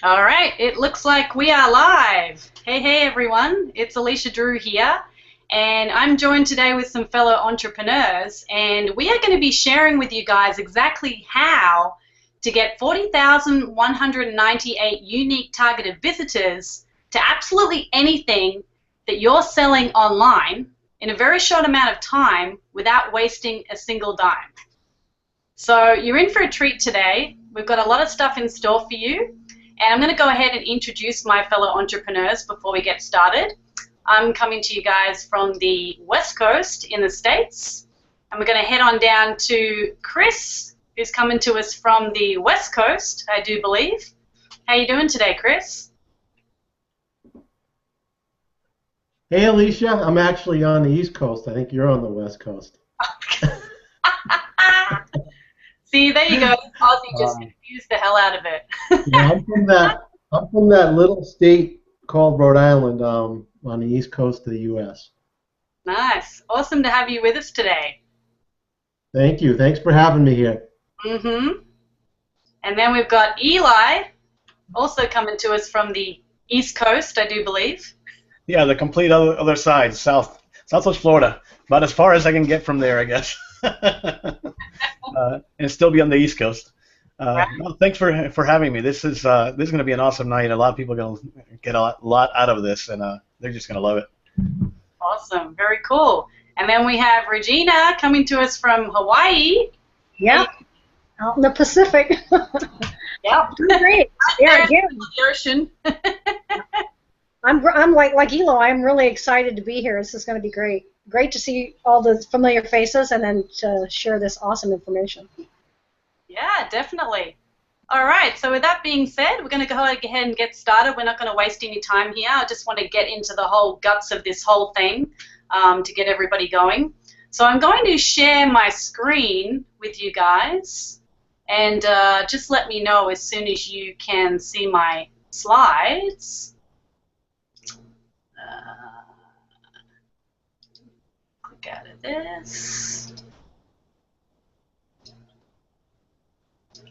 All right, it looks like we are live. Hey everyone, it's Alesha Drew here, and I'm joined today with some fellow entrepreneurs, and we are going to be sharing with you guys exactly how to get 40,198 unique targeted visitors to absolutely anything that you're selling online in a very short amount of time without wasting a single dime. So you're in for a treat today. We've got a lot of stuff in store for you. And I'm going to go ahead and introduce my fellow entrepreneurs before we get started. I'm coming to you guys from the West Coast in the States. And we're going to head on down to Chris, who's coming to us from the West Coast, I do believe. How you doing today, Chris? Hey, Alicia. I'm actually on the East Coast. I think you're on the West Coast. See, there you go. Aussie just confused the hell out of it. Yeah, I'm from that little state called Rhode Island, on the East Coast of the U.S. Nice. Awesome to have you with us today. Thank you. Thanks for having me here. And then we've got Eli, also coming to us from the East Coast, I do believe. Yeah, the complete other side, Southwest Florida. About as far as I can get from there, I guess. And still be on the East Coast. No, thanks for having me. This is going to be an awesome night. A lot of people are going to get a lot out of this, and they're just going to love it. Awesome, very cool. And then we have Regina coming to us from Hawaii. Yeah, out in the Pacific. Yep. Great. Yeah, again. The ocean. I'm like Elo. I'm really excited to be here. This is going to be great. Great to see all the familiar faces and then to share this awesome information. Yeah, definitely. All right, so with that being said, we're going to go ahead and get started. We're not going to waste any time here. I just want to get into the whole guts of this whole thing to get everybody going. So I'm going to share my screen with you guys, and just let me know as soon as you can see my slides. Click out of this.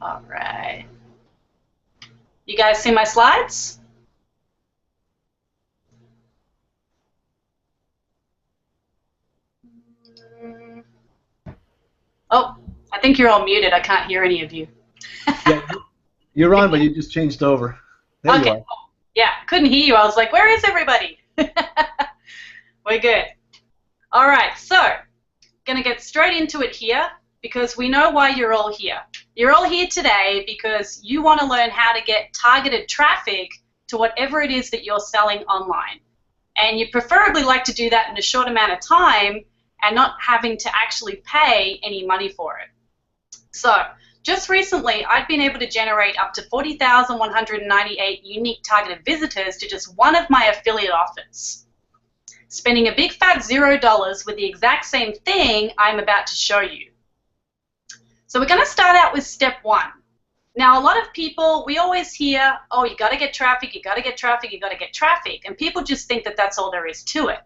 All right. You guys see my slides? Oh, I think you're all muted. I can't hear any of you. Yeah, you're on, but you just changed over. There Okay. you are. Yeah, couldn't hear you. I was like, where is everybody? We're good. All right, so going to get straight into it here because we know why you're all here. You're all here today because you want to learn how to get targeted traffic to whatever it is that you're selling online. And you preferably like to do that in a short amount of time and not having to actually pay any money for it. So just recently, I've been able to generate up to 40,198 unique targeted visitors to just one of my affiliate offers, spending a big fat $0 with the exact same thing I'm about to show you. So we're going to start out with step one. Now, a lot of people, we always hear, oh, you got to get traffic, you got to get traffic, you got to get traffic, and people just think that that's all there is to it.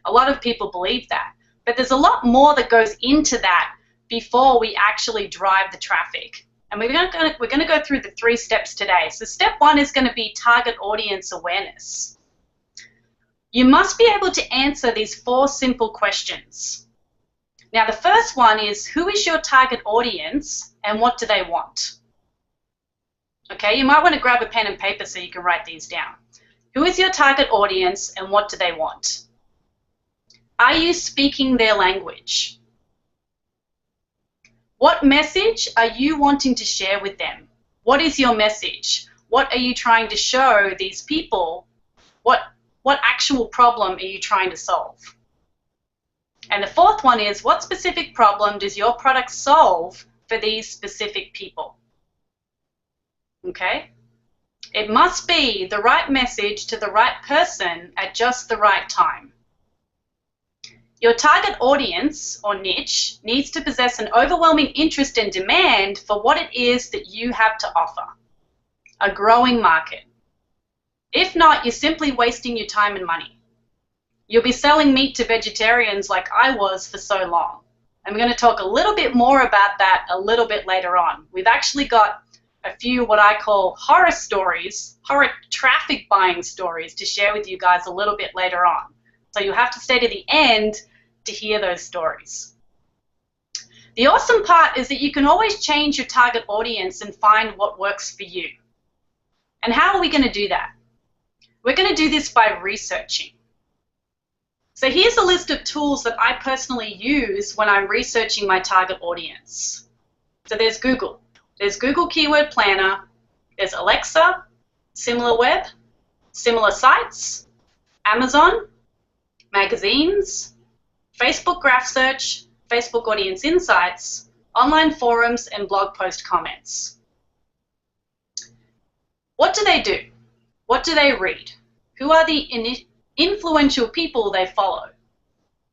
A lot of people believe that, but there's a lot more that goes into that before we actually drive the traffic. And we're going to go through the 3 steps today. So step one is going to be target audience awareness. You must be able to answer these 4 simple questions. Now, the first one is, who is your target audience and what do they want? Okay, you might want to grab a pen and paper so you can write these down. Who is your target audience and what do they want? Are you speaking their language? What message are you wanting to share with them? What is your message? What are you trying to show these people? What actual problem are you trying to solve? And the 4th one is, what specific problem does your product solve for these specific people? Okay? It must be the right message to the right person at just the right time. Your target audience or niche needs to possess an overwhelming interest and demand for what it is that you have to offer. A growing market. If not, you're simply wasting your time and money. You'll be selling meat to vegetarians like I was for so long. I'm going to talk a little bit more about that a little bit later on. We've actually got a few what I call horror stories, horror traffic buying stories to share with you guys a little bit later on. So you have to stay to the end to hear those stories. The awesome part is that you can always change your target audience and find what works for you. And how are we going to do that? We're going to do this by researching. So here's a list of tools that I personally use when I'm researching my target audience. So there's Google. There's Google Keyword Planner. There's Alexa, SimilarWeb, Similar Sites, Amazon, magazines, Facebook Graph Search, Facebook Audience Insights, online forums, and blog post comments. What do they do? What do they read? Who are the influential people they follow?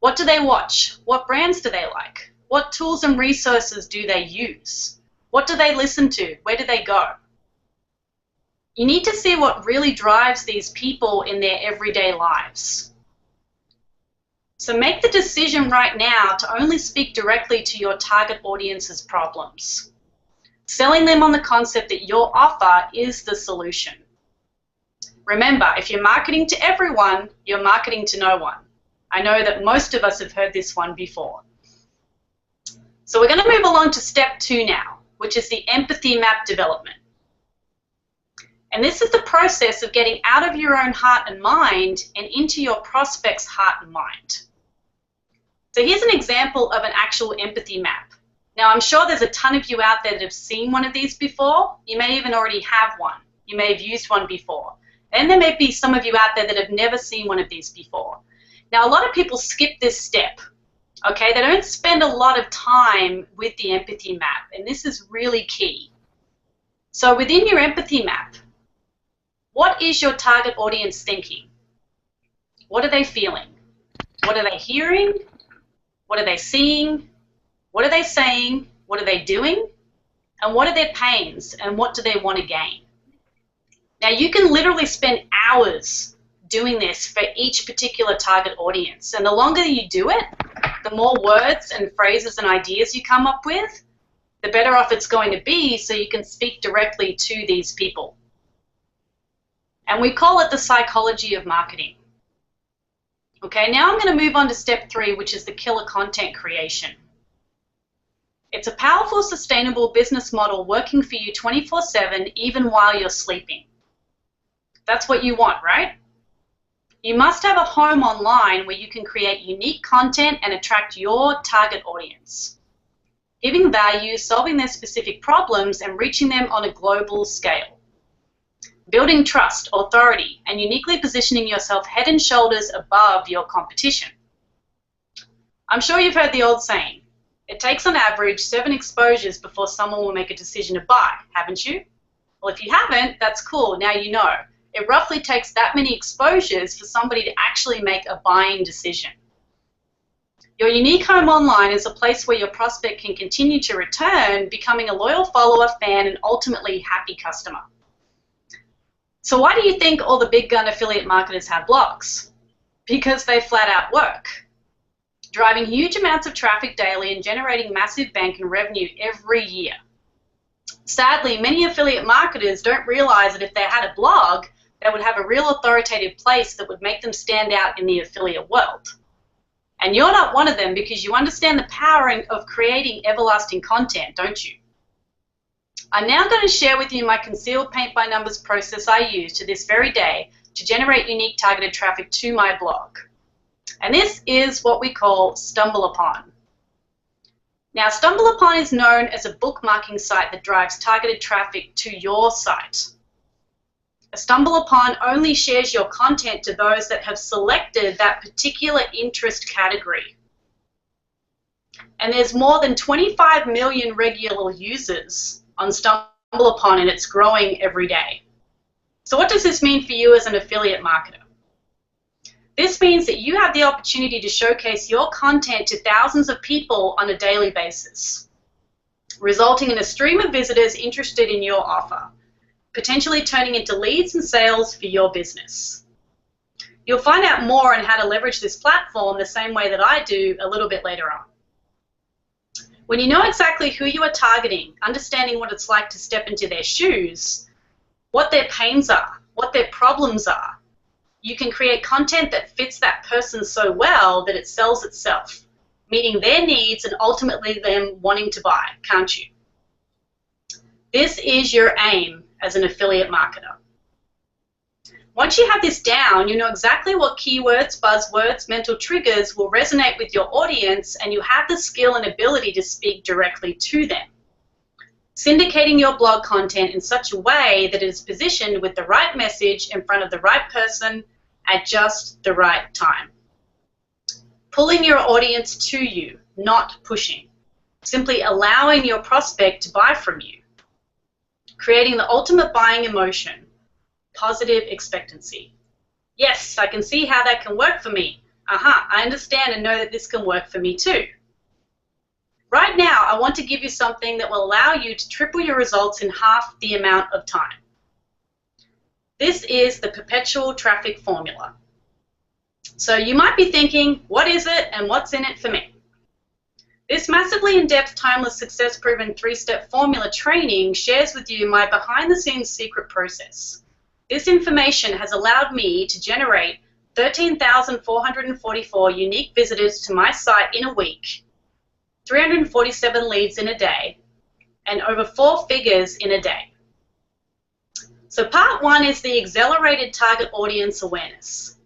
What do they watch? What brands do they like? What tools and resources do they use? What do they listen to? Where do they go? You need to see what really drives these people in their everyday lives. So make the decision right now to only speak directly to your target audience's problems, selling them on the concept that your offer is the solution. Remember, if you're marketing to everyone, you're marketing to no one. I know that most of us have heard this one before. So we're going to move along to step 2 now, which is the empathy map development. And this is the process of getting out of your own heart and mind and into your prospect's heart and mind. So here's an example of an actual empathy map. Now I'm sure there's a ton of you out there that have seen one of these before. You may even already have one. You may have used one before. And there may be some of you out there that have never seen one of these before. Now a lot of people skip this step. Okay, they don't spend a lot of time with the empathy map, and this is really key. So within your empathy map, what is your target audience thinking? What are they feeling? What are they hearing? What are they seeing? What are they saying? What are they doing? And what are their pains? And what do they want to gain? Now you can literally spend hours doing this for each particular target audience. And the longer you do it, the more words and phrases and ideas you come up with, the better off it's going to be so you can speak directly to these people. And we call it the psychology of marketing. Okay, now I'm going to move on to step 3, which is the killer content creation. It's a powerful, sustainable business model working for you 24/7, even while you're sleeping. That's what you want, right? You must have a home online where you can create unique content and attract your target audience, giving value, solving their specific problems, and reaching them on a global scale. Building trust, authority, and uniquely positioning yourself head and shoulders above your competition. I'm sure you've heard the old saying, it takes on average 7 exposures before someone will make a decision to buy, haven't you? Well, if you haven't, that's cool, now you know. It roughly takes that many exposures for somebody to actually make a buying decision. Your unique home online is a place where your prospect can continue to return, becoming a loyal follower, fan, and ultimately happy customer. So why do you think all the big gun affiliate marketers have blogs? Because they flat out work, driving huge amounts of traffic daily and generating massive bank and revenue every year. Sadly, many affiliate marketers don't realize that if they had a blog, they would have a real authoritative place that would make them stand out in the affiliate world. And you're not one of them because you understand the power of creating everlasting content, don't you? I'm now going to share with you my concealed paint by numbers process I use to this very day to generate unique targeted traffic to my blog. And this is what we call Stumbleupon. Now, Stumbleupon is known as a bookmarking site that drives targeted traffic to your site. A Stumbleupon only shares your content to those that have selected that particular interest category. And there's more than 25 million regular users on Stumbleupon, and it's growing every day. So what does this mean for you as an affiliate marketer? This means that you have the opportunity to showcase your content to thousands of people on a daily basis, resulting in a stream of visitors interested in your offer, potentially turning into leads and sales for your business. You'll find out more on how to leverage this platform the same way that I do a little bit later on. When you know exactly who you are targeting, understanding what it's like to step into their shoes, what their pains are, what their problems are, you can create content that fits that person so well that it sells itself, meeting their needs and ultimately them wanting to buy, can't you? This is your aim as an affiliate marketer. Once you have this down, you know exactly what keywords, buzzwords, mental triggers will resonate with your audience, and you have the skill and ability to speak directly to them. Syndicating your blog content in such a way that it is positioned with the right message in front of the right person at just the right time. Pulling your audience to you, not pushing. Simply allowing your prospect to buy from you. Creating the ultimate buying emotion. Positive expectancy. Yes, I can see how that can work for me. I understand and know that this can work for me too. Right now, I want to give you something that will allow you to triple your results in half the amount of time. This is the Perpetual traffic formula. So you might be thinking, what is it and what's in it for me? This massively in-depth, timeless, success-proven 3-step formula training shares with you my behind-the-scenes secret process. This information has allowed me to generate 13,444 unique visitors to my site in a week, 347 leads in a day, and over 4 figures in a day. So part 1 is the accelerated target audience awareness.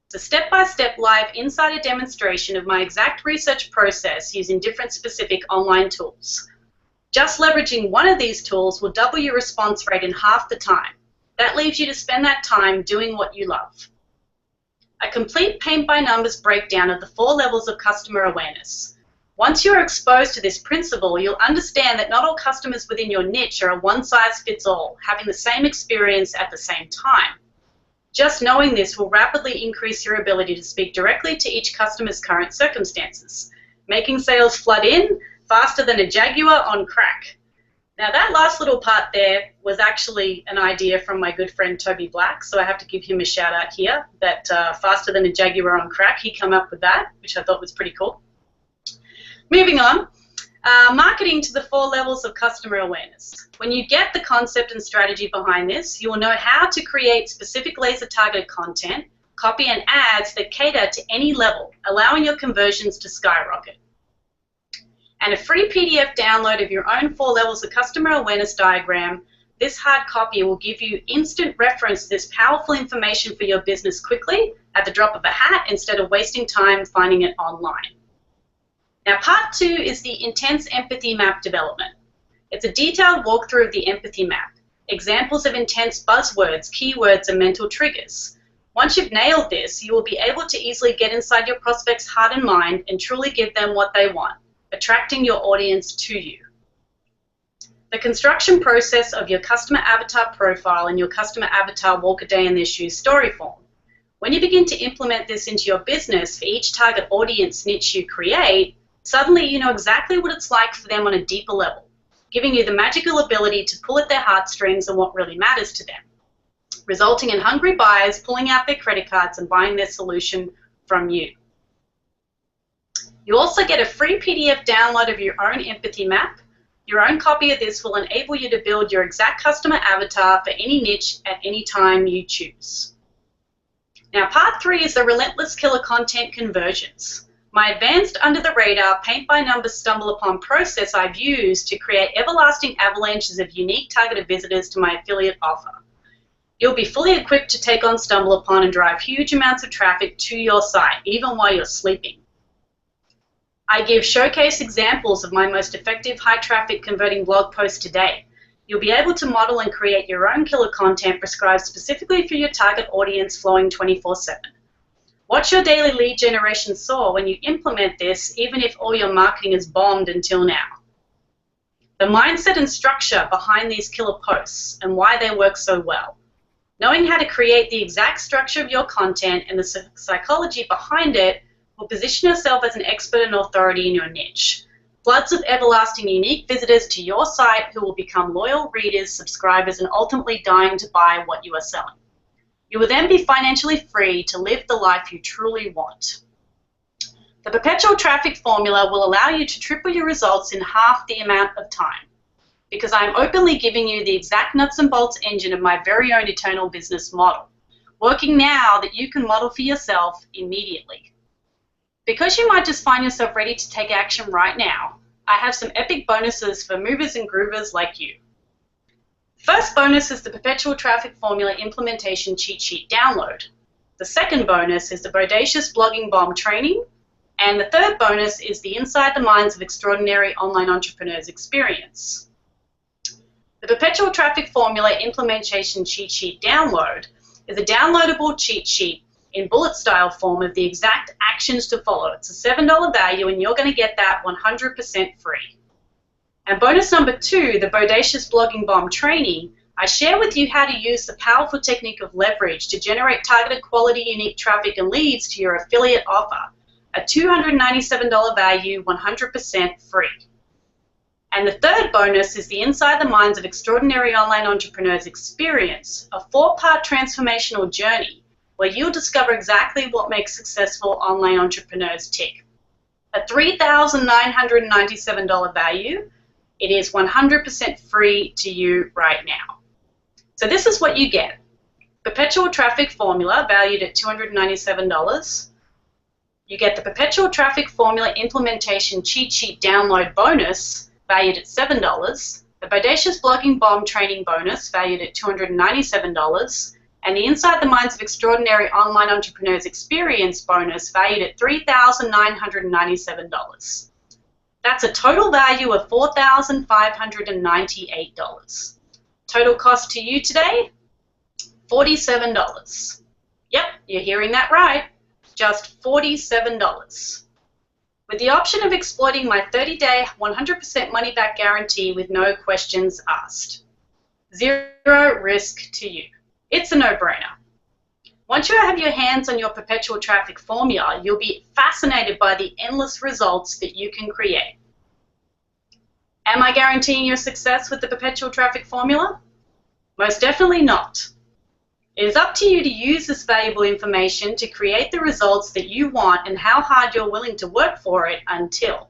It's a step-by-step live insider demonstration of my exact research process using different specific online tools. Just leveraging one of these tools will double your response rate in half the time. That leaves you to spend that time doing what you love. A complete paint-by-numbers breakdown of the 4 levels of customer awareness. Once you are exposed to this principle, you'll understand that not all customers within your niche are a one-size-fits-all, having the same experience at the same time. Just knowing this will rapidly increase your ability to speak directly to each customer's current circumstances, making sales flood in faster than a Jaguar on crack. Now that last little part there was actually an idea from my good friend Toby Black, so I have to give him a shout out here that faster than a Jaguar on crack, he came up with that, which I thought was pretty cool. Moving on, marketing to the 4 levels of customer awareness. When you get the concept and strategy behind this, you will know how to create specific laser-targeted content, copy and ads that cater to any level, allowing your conversions to skyrocket. And a free PDF download of your own 4 levels of customer awareness diagram. This hard copy will give you instant reference to this powerful information for your business quickly at the drop of a hat instead of wasting time finding it online. Now part 2 is the intense empathy map development. It's a detailed walkthrough of the empathy map, examples of intense buzzwords, keywords, and mental triggers. Once you've nailed this, you will be able to easily get inside your prospect's heart and mind and truly give them what they want, attracting your audience to you. The construction process of your customer avatar profile and your customer avatar walk a day in their shoes story form. When you begin to implement this into your business for each target audience niche you create, suddenly you know exactly what it's like for them on a deeper level, giving you the magical ability to pull at their heartstrings and what really matters to them, resulting in hungry buyers pulling out their credit cards and buying their solution from you. You also get a free PDF download of your own empathy map. Your own copy of this will enable you to build your exact customer avatar for any niche at any time you choose. Now, part 3 is the relentless killer content conversions. My advanced under-the-radar, paint-by-numbers Stumbleupon process I've used to create everlasting avalanches of unique targeted visitors to my affiliate offer. You'll be fully equipped to take on Stumbleupon and drive huge amounts of traffic to your site, even while you're sleeping. I give showcase examples of my most effective high-traffic converting blog posts today. You'll be able to model and create your own killer content prescribed specifically for your target audience, flowing 24/7. Watch your daily lead generation soar when you implement this, even if all your marketing is bombed until now. The mindset and structure behind these killer posts and why they work so well. Knowing how to create the exact structure of your content and the psychology behind it will position yourself as an expert and authority in your niche. Floods of everlasting unique visitors to your site who will become loyal readers, subscribers, and ultimately dying to buy what you are selling. You will then be financially free to live the life you truly want. The Perpetual Traffic Formula will allow you to triple your results in half the amount of time, because I'm openly giving you the exact nuts and bolts engine of my very own eternal business model, working now that you can model for yourself immediately. Because you might just find yourself ready to take action right now, I have some epic bonuses for movers and groovers like you. First bonus is the Perpetual Traffic Formula Implementation Cheat Sheet download. The second bonus is the Bodacious Blogging Bomb training. And the third bonus is the Inside the Minds of Extraordinary Online Entrepreneurs experience. The Perpetual Traffic Formula Implementation Cheat Sheet download is a downloadable cheat sheet in bullet style form of the exact actions to follow. It's a $7 value, and you're going to get that 100% free. And bonus number 2, the Bodacious Blogging Bomb training, I share with you how to use the powerful technique of leverage to generate targeted quality unique traffic and leads to your affiliate offer. A $297 value, 100% free. And the third bonus is the Inside the Minds of Extraordinary Online Entrepreneurs experience, a 4-part transformational journey where you'll discover exactly what makes successful online entrepreneurs tick. A $3,997 value, it is 100% free to you right now. So this is what you get. Perpetual Traffic Formula, valued at $297. You get the Perpetual Traffic Formula Implementation Cheat Sheet download bonus, valued at $7, the Bodacious Blogging Bomb training bonus, valued at $297, and the Inside the Minds of Extraordinary Online Entrepreneurs experience bonus, valued at $3,997. That's a total value of $4,598. Total cost to you today, $47. Yep, you're hearing that right. Just $47. With the option of exploiting my 30-day 100% money-back guarantee with no questions asked. Zero risk to you. It's a no-brainer. Once you have your hands on your Perpetual Traffic Formula, you'll be fascinated by the endless results that you can create. Am I guaranteeing your success with the Perpetual Traffic Formula? Most definitely not. It is up to you to use this valuable information to create the results that you want and how hard you're willing to work for it until.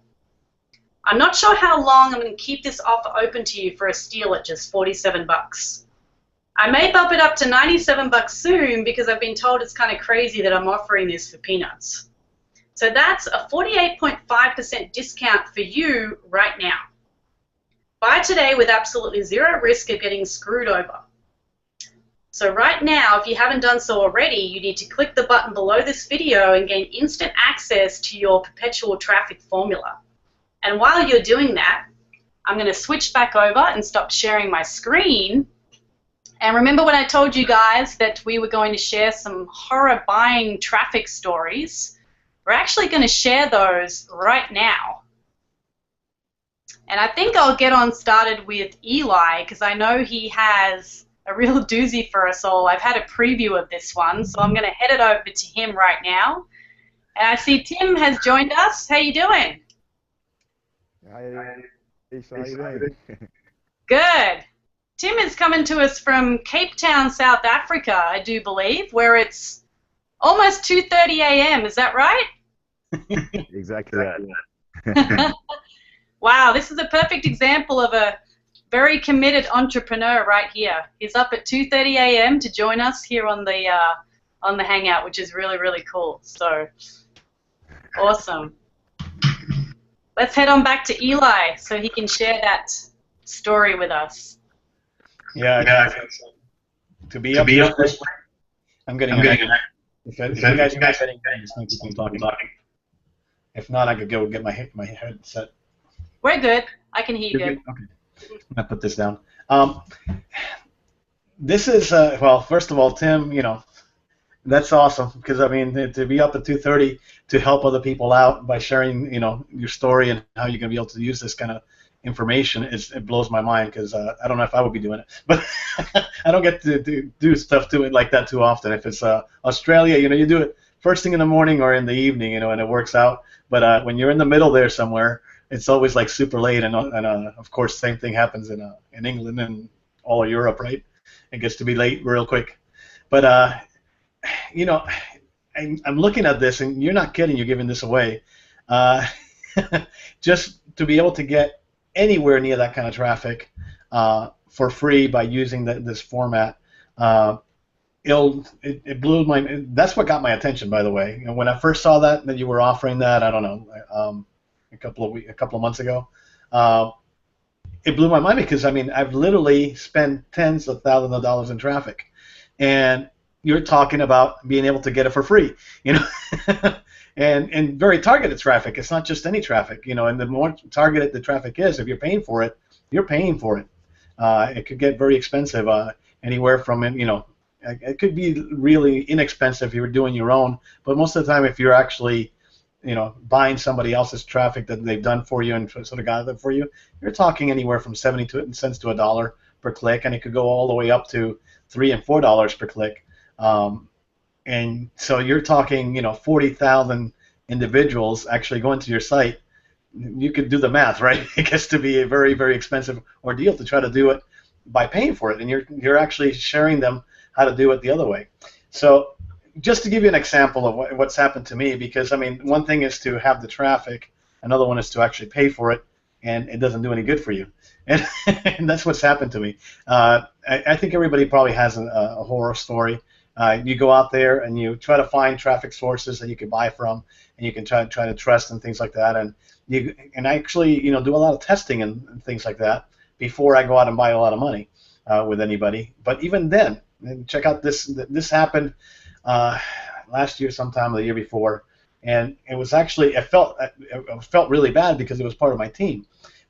I'm not sure how long I'm going to keep this offer open to you for a steal at just $47. I may bump it up to $97 soon because I've been told it's kind of crazy that I'm offering this for peanuts. So that's a 48.5% discount for you right now. Buy today with absolutely zero risk of getting screwed over. So right now, if you haven't done so already, you need to click the button below this video and gain instant access to your Perpetual Traffic Formula. And while you're doing that, I'm going to switch back over and stop sharing my screen. And remember when I told you guys that we were going to share some horror buying traffic stories? We're actually going to share those right now. And I think I'll get on started with Eli because I know he has a real doozy for us all. I've had a preview of this one, so I'm going to head it over to him right now. And I see Tim has joined us. How you doing? Hi, Alesha, how you doing? Good. Tim is coming to us from Cape Town, South Africa, I do believe, where it's almost 2:30 a.m. Is that right? Exactly that. Wow, this is a perfect example of a very committed entrepreneur right here. He's up at 2:30 a.m. to join us here on the Hangout, which is really, really cool. So awesome. Let's head on back to Eli so he can share that story with us. Yeah. To be up here, I'm getting an If you guys are getting just maybe keep talking. If not, I could go get my headset. We're good. I can hear you good. Okay. I'm gonna put this down. This is well. First of all, Tim, that's awesome because I mean to be up at 2:30 to help other people out by sharing, your story and how you're gonna be able to use this kind of information it blows my mind because I don't know if I would be doing it, but I don't get to do stuff to it like that too often. If it's Australia, you do it first thing in the morning or in the evening, and it works out. But when you're in the middle there somewhere, it's always like super late, and of course, same thing happens in England and all of Europe, right? It gets to be late real quick. But I'm looking at this, and you're not kidding. You're giving this away. Uh, just to be able to get anywhere near that kind of traffic for free by using this format, it blew my. That's what got my attention, by the way. And when I first saw that you were offering that, I don't know, a couple of months ago, it blew my mind because I mean I've literally spent tens of thousands of dollars in traffic, and you're talking about being able to get it for free, you know, and very targeted traffic. It's not just any traffic, you know, and the more targeted the traffic is, if you're paying for it, you're paying for it. It could get very expensive, anywhere from, you know, it could be really inexpensive if you were doing your own, but most of the time if you're actually, you know, buying somebody else's traffic that they've done for you and sort of got it for you, you're talking anywhere from 70 cents to $1 per click, and it could go all the way up to $3 and $4 per click. And so you're talking, you know, 40,000 individuals actually going to your site. You could do the math, right? It gets to be a very, very expensive ordeal to try to do it by paying for it, and you're actually sharing them how to do it the other way. So just to give you an example of what's happened to me, because I mean, one thing is to have the traffic, another one is to actually pay for it, and it doesn't do any good for you. And, and that's what's happened to me. I think everybody probably has a horror story. You go out there and you try to find traffic sources that you can buy from, and you can try to trust and things like that. And I actually, you know, do a lot of testing and things like that before I go out and buy a lot of money with anybody. But even then, and check out this. This happened last year, sometime, or the year before, and it was actually it felt really bad because it was part of my team.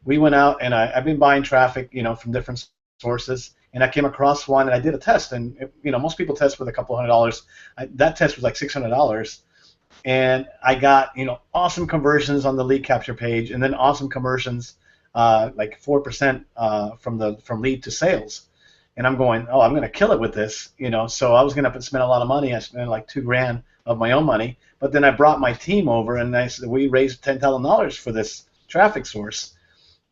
We went out and I've been buying traffic, you know, from different sources, and I came across one and I did a test, and you know, most people test with a couple $100. That test was like $600, and I got, you know, awesome conversions on the lead capture page, and then awesome conversions, like 4% from lead to sales. And I'm going, oh, I'm going to kill it with this, you know. So I was going to spend a lot of money. I spent like $2,000 of my own money, but then I brought my team over, and we raised $10,000 for this traffic source.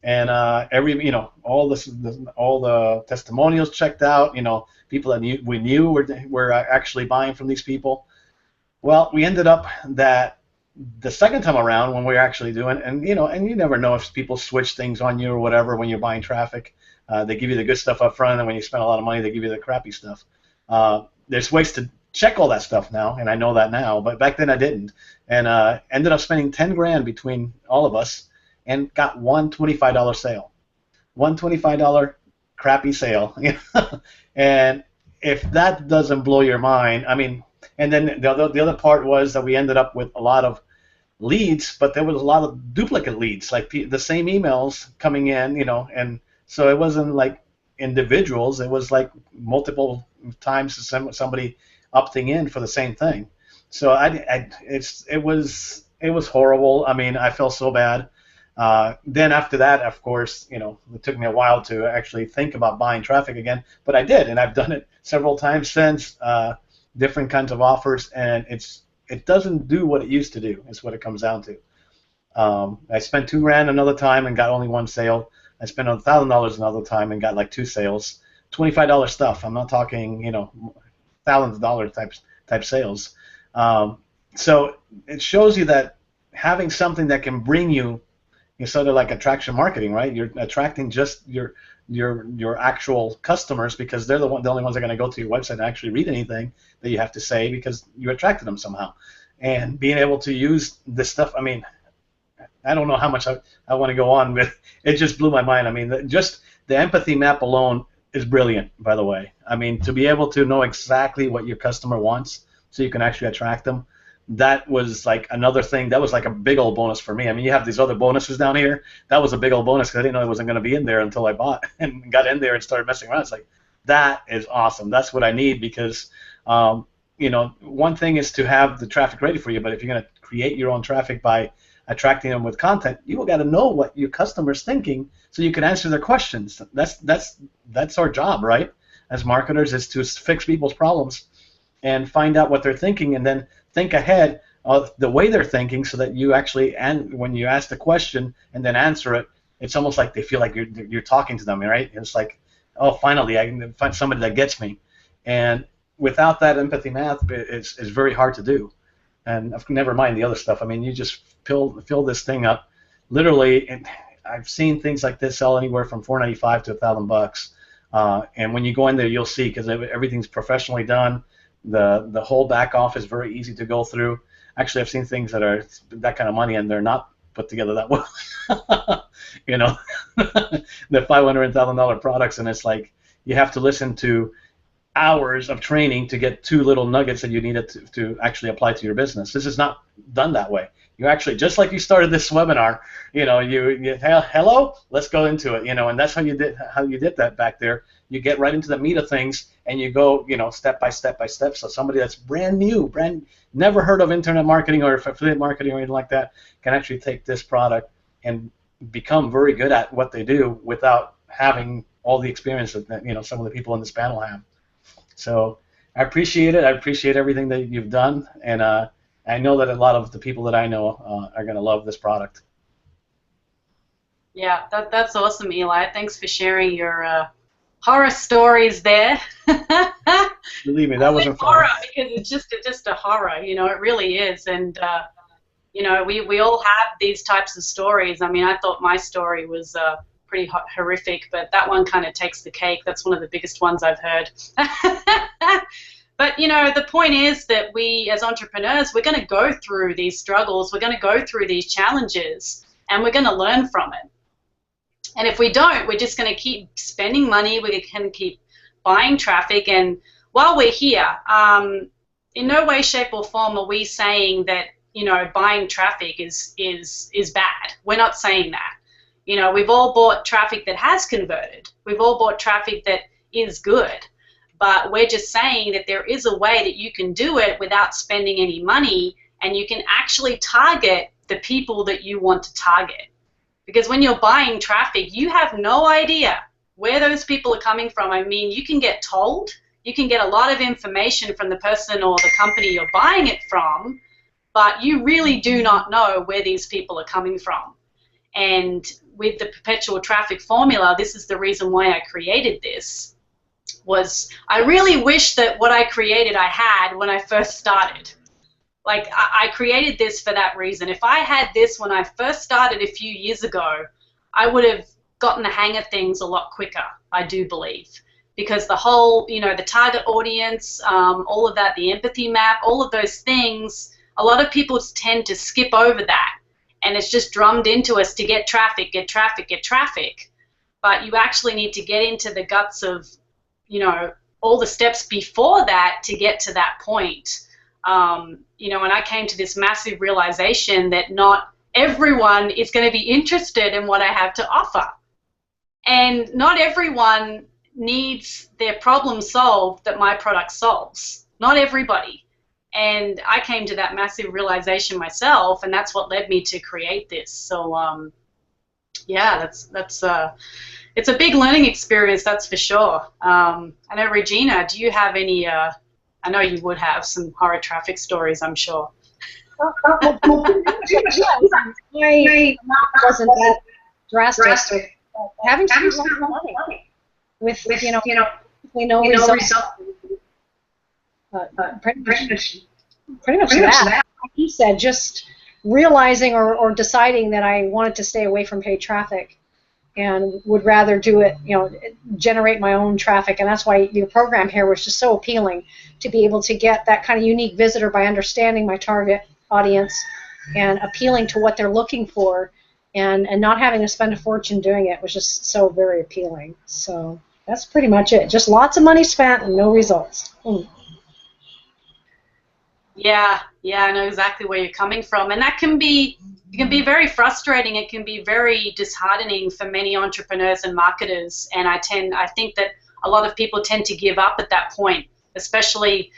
And you know, all the testimonials checked out. You know, people that we knew were actually buying from these people. Well, we ended up that the second time around when we were actually doing, and you know, and you never know if people switch things on you or whatever when you're buying traffic. They give you the good stuff up front, and when you spend a lot of money, they give you the crappy stuff. There's ways to check all that stuff now, and I know that now, but back then I didn't, and ended up spending $10,000 between all of us, and got one $25 sale, one $25 crappy sale. And if that doesn't blow your mind, I mean, and then the other part was that we ended up with a lot of leads, but there was a lot of duplicate leads, like the same emails coming in, you know, and so it wasn't like individuals, it was like multiple times somebody opting in for the same thing. So it was horrible. I mean, I felt so bad. Then after that, of course, you know, it took me a while to actually think about buying traffic again, but I did, and I've done it several times since, different kinds of offers, and it doesn't do what it used to do, is what it comes down to. I spent $2,000 another time and got only one sale. I spent $1,000 another time and got like 2 sales. $25 stuff. I'm not talking, you know, thousands of dollars type sales. So it shows you that having something that can bring you, you're sort of like attraction marketing, right? You're attracting just your actual customers, because they're the only ones that are going to go to your website and actually read anything that you have to say, because you attracted them somehow. And being able to use this stuff, I mean, I don't know how much I want to go on with. It just blew my mind. I mean, just the empathy map alone is brilliant, by the way. I mean, to be able to know exactly what your customer wants so you can actually attract them, that was like another thing. That was like a big old bonus for me. I mean, you have these other bonuses down here. That was a big old bonus because I didn't know it wasn't going to be in there until I bought and got in there and started messing around. It's like, that is awesome. That's what I need, because, you know, one thing is to have the traffic ready for you, but if you're going to create your own traffic by attracting them with content, you got to know what your customer's thinking so you can answer their questions. That's our job, right? As marketers, is to fix people's problems and find out what they're thinking, and then think ahead of the way they're thinking, so that you actually, and when you ask the question and then answer it, it's almost like they feel like you're talking to them, right? It's like, oh, finally, I can find somebody that gets me. And without that empathy math, it's very hard to do. and never mind the other stuff. I mean, you just fill this thing up, literally. And I've seen things like this sell anywhere from $495 to $1,000. And when you go in there, you'll see, because everything's professionally done. The whole back office is very easy to go through. Actually, I've seen things that are that kind of money, and they're not put together that well. You know, they're $500,000 products, and it's like you have to listen to hours of training to get 2 little nuggets that you needed to actually apply to your business. This is not done that way. You actually, just like you started this webinar, you know, you hello, let's go into it, you know, and that's how you did that back there. You get right into the meat of things, and you go, you know, step by step by step. So somebody that's brand new, never heard of internet marketing or affiliate marketing or anything like that, can actually take this product and become very good at what they do without having all the experience that, you know, some of the people in this panel have. So I appreciate it. I appreciate everything that you've done, and I know that a lot of the people that I know are going to love this product. Yeah, that's awesome, Eli. Thanks for sharing your horror stories there. Believe me, that wasn't horror fun. because it's just a horror, you know, it really is. And you know, we all have these types of stories. I mean, I thought my story was pretty horrific, but that one kind of takes the cake. That's one of the biggest ones I've heard. But, you know, the point is that we, as entrepreneurs, we're going to go through these struggles, we're going to go through these challenges, and we're going to learn from it. And if we don't, we're just going to keep spending money, we're going to keep buying traffic, and while we're here, in no way, shape, or form are we saying that, you know, buying traffic is bad. We're not saying that. You know, we've all bought traffic that has converted. We've all bought traffic that is good. But we're just saying that there is a way that you can do it without spending any money, and you can actually target the people that you want to target. Because when you're buying traffic, you have no idea where those people are coming from. I mean, you can get told, you can get a lot of information from the person or the company you're buying it from, but you really do not know where these people are coming from. And with the perpetual traffic formula, this is the reason why I created this. Was I really wish that what I created I had when I first started. Like, I created this for that reason. If I had this when I first started a few years ago, I would have gotten the hang of things a lot quicker, I do believe. Because the whole, you know, the target audience, all of that, the empathy map, all of those things, a lot of people tend to skip over that. And it's just drummed into us to get traffic, get traffic, get traffic. But you actually need to get into the guts of, you know, all the steps before that to get to that point. You know, and I came to this massive realization that not everyone is going to be interested in what I have to offer. And not everyone needs their problem solved that my product solves. Not everybody. And I came to that massive realization myself, and that's what led me to create this. So, yeah, it's a big learning experience, that's for sure. I know, Regina, do you have any, I know you would have some horror traffic stories, I'm sure. I wasn't that drastic. Having spent a lot of money with you know, no results. Pretty much that. Like you said, just realizing or deciding that I wanted to stay away from paid traffic and would rather do it, you know, generate my own traffic. And that's why your program here was just so appealing, to be able to get that kind of unique visitor by understanding my target audience and appealing to what they're looking for, and not having to spend a fortune doing it was just so very appealing. So that's pretty much it. Just lots of money spent and no results. Yeah, I know exactly where you're coming from, and that can be, it can be very frustrating. It can be very disheartening for many entrepreneurs and marketers, and I think that a lot of people tend to give up at that point, especially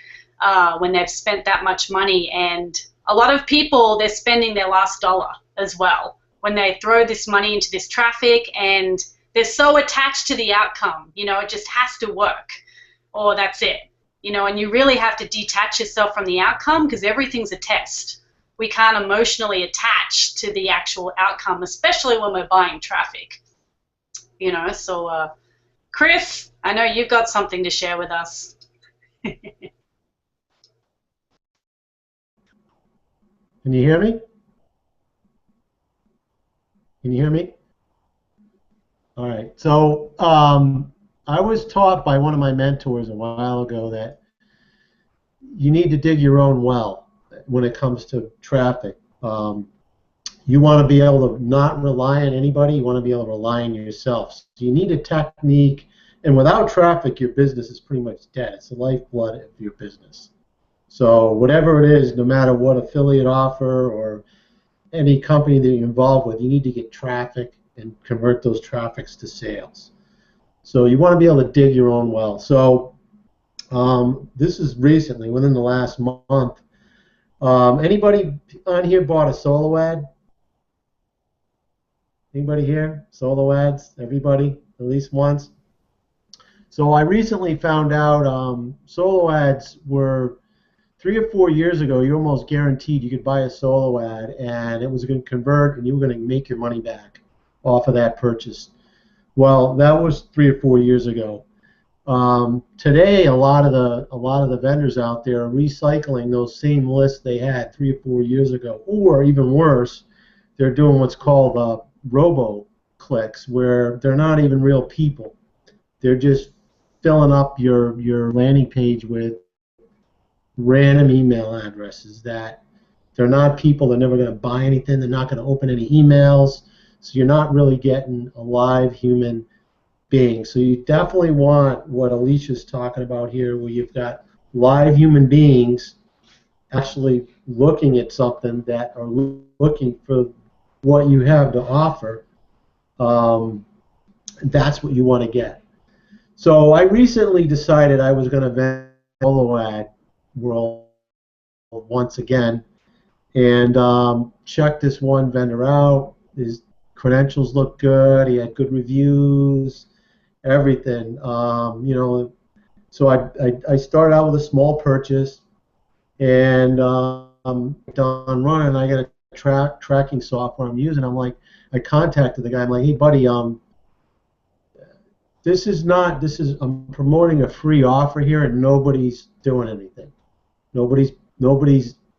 when they've spent that much money. And a lot of people, they're spending their last dollar as well when they throw this money into this traffic, and they're so attached to the outcome. You know, it just has to work, or that's it. You know, and you really have to detach yourself from the outcome, because everything's a test. We can't emotionally attach to the actual outcome, especially when we're buying traffic. You know, so Chris, I know you've got something to share with us. Can you hear me? Can you hear me? All right. So I was taught by one of my mentors a while ago that you need to dig your own well when it comes to traffic. You want to be able to not rely on anybody. You want to be able to rely on yourself. So you need a technique. And without traffic, your business is pretty much dead. It's the lifeblood of your business. So whatever it is, no matter what affiliate offer or any company that you're involved with, you need to get traffic and convert those traffics to sales. So you want to be able to dig your own well. So this is recently, within the last month. Anybody on here bought a solo ad? Anybody here? Solo ads? Everybody? At least once? So I recently found out solo ads were 3 or 4 years ago, you're almost guaranteed you could buy a solo ad and it was going to convert and you were going to make your money back off of that purchase. Well, that was 3 or 4 years ago. Today, a lot of the vendors out there are recycling those same lists they had 3 or 4 years ago, or even worse, they're doing what's called robo clicks, where they're not even real people. They're just filling up your landing page with random email addresses that they're not people. They're never going to buy anything. They're not going to open any emails. So you're not really getting a live human being. So you definitely want what Alesha's talking about here, where you've got live human beings actually looking at something that are looking for what you have to offer. That's what you want to get. So I recently decided I was going to vend a solo ad world once again, and check this one vendor out. His credentials look good. He had good reviews, everything. You know, so I started out with a small purchase, and done running. I got a tracking software I'm using. I contacted the guy. I'm like, hey buddy, I'm promoting a free offer here, and nobody's doing anything. Nobody's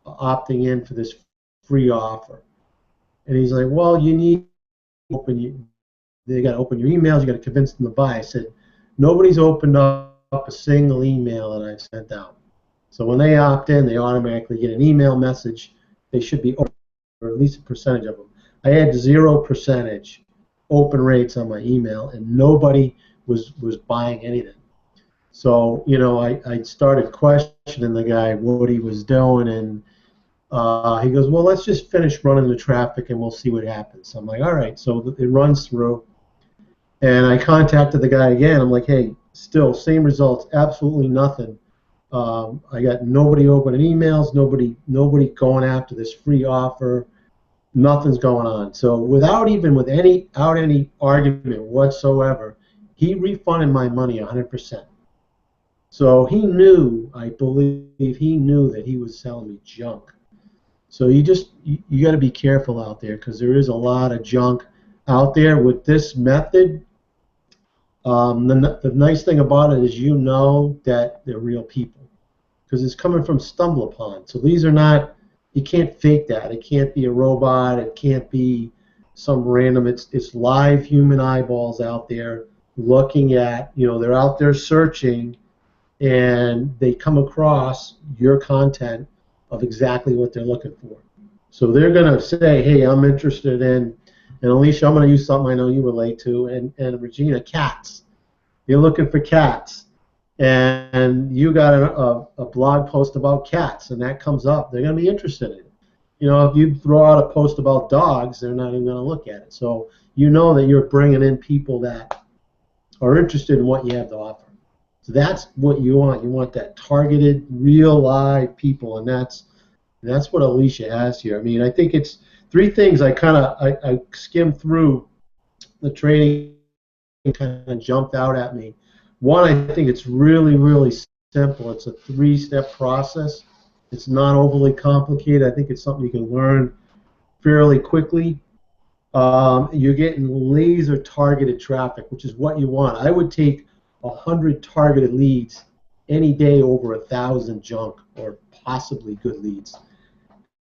opting in for this free offer. And he's like, well, you need to they got to open your emails. You got to convince them to buy. I said, nobody's opened up a single email that I've sent out. So when they opt in, they automatically get an email message. They should be open, or at least a percentage of them. I had 0% open rates on my email, and nobody was buying anything. So, you know, I started questioning the guy what he was doing, and he goes, well, let's just finish running the traffic and we'll see what happens. So I'm like, all right. So it runs through, and I contacted the guy again. I'm like, hey, still same results, absolutely nothing. I got nobody opening emails, nobody going after this free offer. Nothing's going on. So without any argument whatsoever, he refunded my money 100%. So he knew, I believe he knew that he was selling me junk. So you got to be careful out there, because there is a lot of junk out there with this method. The nice thing about it is you know that they're real people, because it's coming from Stumbleupon. So these are not, you can't fake that. It can't be a robot. It can't be some random. It's live human eyeballs out there looking at, you know, they're out there searching, and they come across your content of exactly what they're looking for. So they're going to say, hey, I'm interested in, and Alesha, I'm going to use something I know you relate to, and Regina, cats. You're looking for cats, and you got a blog post about cats, and that comes up. They're going to be interested in it. You know, if you throw out a post about dogs, they're not even going to look at it. So you know that you're bringing in people that are interested in what you have to offer. So that's what you want. You want that targeted, real live people, and that's what Alesha has here. I mean, I think it's 3 things. I skimmed through the training and kind of jumped out at me. One, I think it's really, really simple. It's a 3-step process. It's not overly complicated. I think it's something you can learn fairly quickly. You're getting laser targeted traffic, which is what you want. I would take 100 targeted leads any day over 1,000 junk or possibly good leads.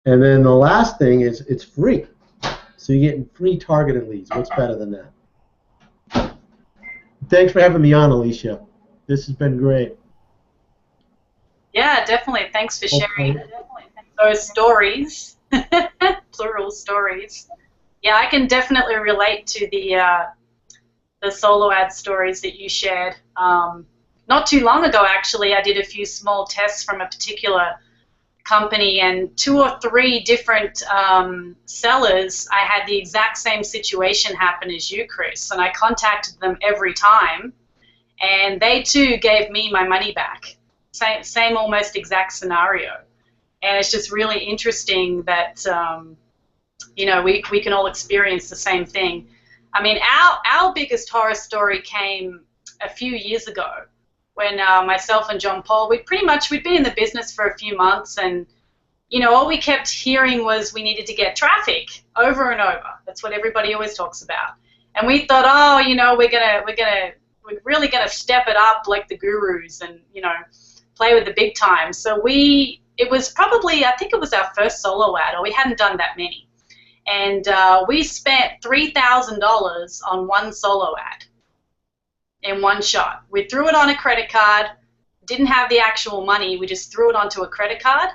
And then the last thing is it's free. So you're getting free targeted leads. What's better than that? Thanks for having me on, Alesha. This has been great. Yeah, definitely. Thanks for sharing those stories, plural stories. Yeah, I can definitely relate to the solo ad stories that you shared. Not too long ago, actually, I did a few small tests from a particular company, and 2 or 3 different sellers, I had the exact same situation happen as you, Chris, and I contacted them every time, and they too gave me my money back. Same almost exact scenario. And it's just really interesting that you know, we can all experience the same thing. I mean, our biggest horror story came a few years ago when myself and John Paul, we'd been in the business for a few months, and you know, all we kept hearing was we needed to get traffic over and over. That's what everybody always talks about. And we thought, oh, you know, we're really gonna step it up like the gurus and, you know, play with the big time. So it was probably, I think it was our first solo ad, or we hadn't done that many. And we spent $3,000 on one solo ad in one shot. We threw it on a credit card, didn't have the actual money, we just threw it onto a credit card.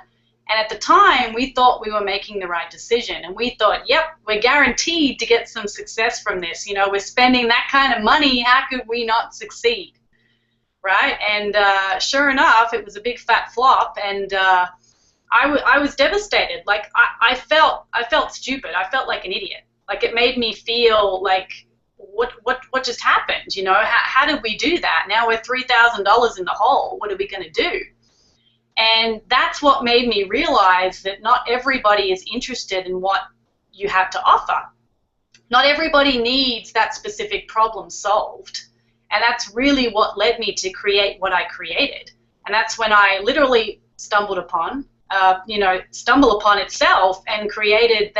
And at the time, we thought we were making the right decision. And we thought, yep, we're guaranteed to get some success from this. You know, we're spending that kind of money, how could we not succeed? Right? And sure enough, it was a big fat flop, and I was devastated. Like, I felt stupid. I felt like an idiot. Like, it made me feel like, what just happened? You know, how did we do that? Now we're $3,000 in the hole. What are we going to do? And that's what made me realize that not everybody is interested in what you have to offer. Not everybody needs that specific problem solved. And that's really what led me to create what I created. And that's when I literally stumbled upon itself and created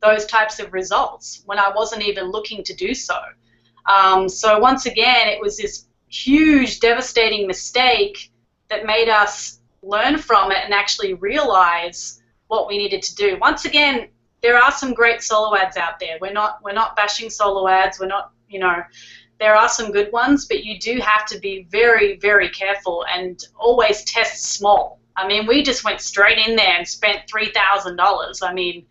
those types of results when I wasn't even looking to do so. So once again, it was this huge, devastating mistake that made us learn from it and actually realize what we needed to do. Once again, there are some great solo ads out there. We're not bashing solo ads. We're not, you know, there are some good ones, but you do have to be very, very careful and always test small. I mean, we just went straight in there and spent $3,000. I mean,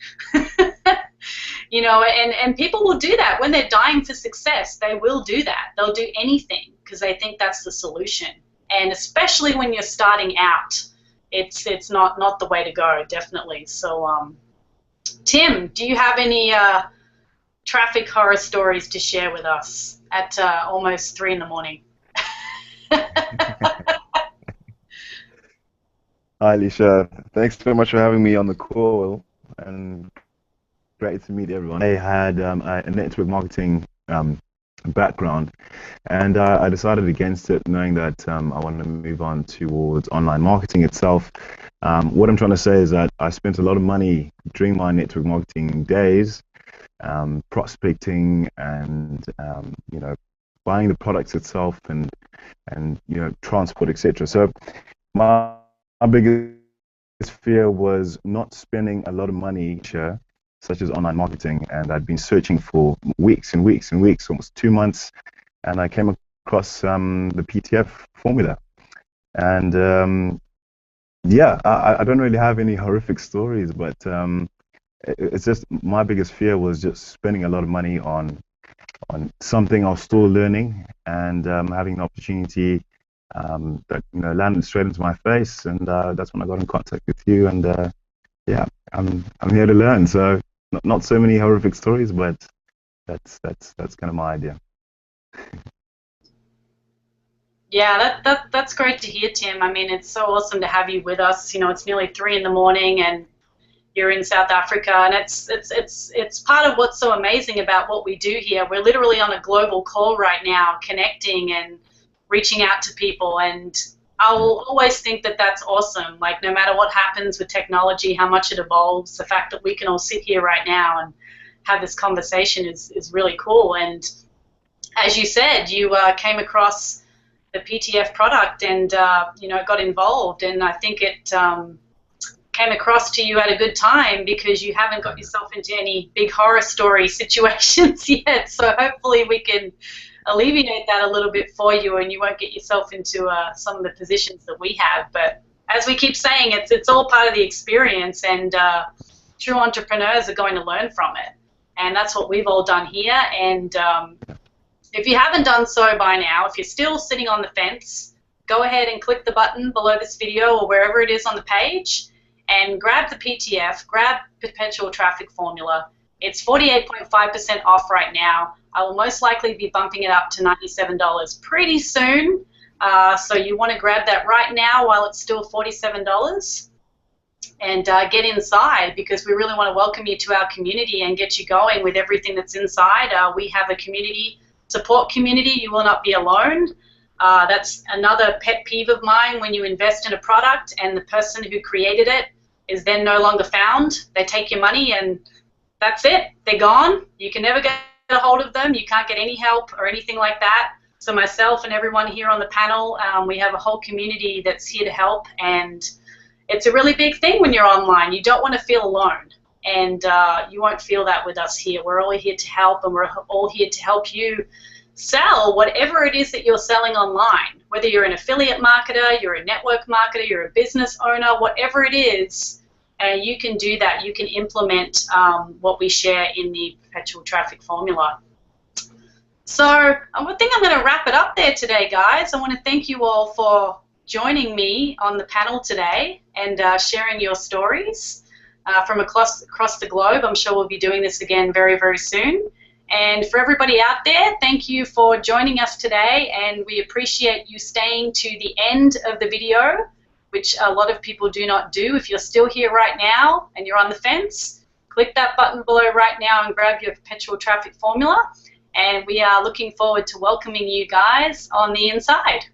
you know, and people will do that when they're dying for success. They will do that. They'll do anything because they think that's the solution. And especially when you're starting out, it's not the way to go, definitely. So, Tim, do you have any traffic horror stories to share with us at almost 3 in the morning? Hi, Alesha. Thanks so much for having me on the call, and great to meet everyone. I had a network marketing background, and I decided against it, knowing that I wanted to move on towards online marketing itself. What I'm trying to say is that I spent a lot of money during my network marketing days prospecting and you know, buying the products itself and you know, transport, etc. So my biggest fear was not spending a lot of money, such as online marketing, and I'd been searching for weeks and weeks and weeks, almost 2 months, and I came across the PTF formula. And yeah, I don't really have any horrific stories, but it's just my biggest fear was just spending a lot of money on something I was still learning, and having an opportunity that, you know, landed straight into my face, and that's when I got in contact with you, and yeah, I'm here to learn. So not so many horrific stories, but that's kind of my idea. Yeah, that's great to hear, Tim. I mean, it's so awesome to have you with us. You know, it's nearly 3 in the morning, and you're in South Africa, and it's part of what's so amazing about what we do here. We're literally on a global call right now, connecting and reaching out to people, and I will always think that that's awesome. Like, no matter what happens with technology, how much it evolves, the fact that we can all sit here right now and have this conversation is really cool. And as you said, you came across the PTF product and you know, got involved, and I think it came across to you at a good time because you haven't got yourself into any big horror story situations yet. So hopefully we can alleviate that a little bit for you, and you won't get yourself into some of the positions that we have. But as we keep saying, it's all part of the experience, and true entrepreneurs are going to learn from it. And that's what we've all done here. And if you haven't done so by now, if you're still sitting on the fence, go ahead and click the button below this video or wherever it is on the page and grab the PTF, grab Perpetual Traffic Formula. It's 48.5% off right now. I will most likely be bumping it up to $97 pretty soon. So you want to grab that right now while it's still $47 and get inside, because we really want to welcome you to our community and get you going with everything that's inside. We have a community, support community. You will not be alone. That's another pet peeve of mine, when you invest in a product and the person who created it is then no longer found. They take your money and that's it. They're gone. You can never get a hold of them. You can't get any help or anything like that. So myself and everyone here on the panel, we have a whole community that's here to help, and it's a really big thing when you're online. You don't want to feel alone, and you won't feel that with us here. We're all here to help, and we're all here to help you sell whatever it is that you're selling online. Whether you're an affiliate marketer, you're a network marketer, you're a business owner, whatever it is, you can do that. You can implement what we share in the Perpetual Traffic Formula. So I think I'm going to wrap it up there today, guys. I want to thank you all for joining me on the panel today and sharing your stories from across the globe. I'm sure we'll be doing this again very, very soon. And for everybody out there, thank you for joining us today, and we appreciate you staying to the end of the video, which a lot of people do not do. If you're still here right now and you're on the fence, click that button below right now and grab your Perpetual Traffic Formula, and we are looking forward to welcoming you guys on the inside.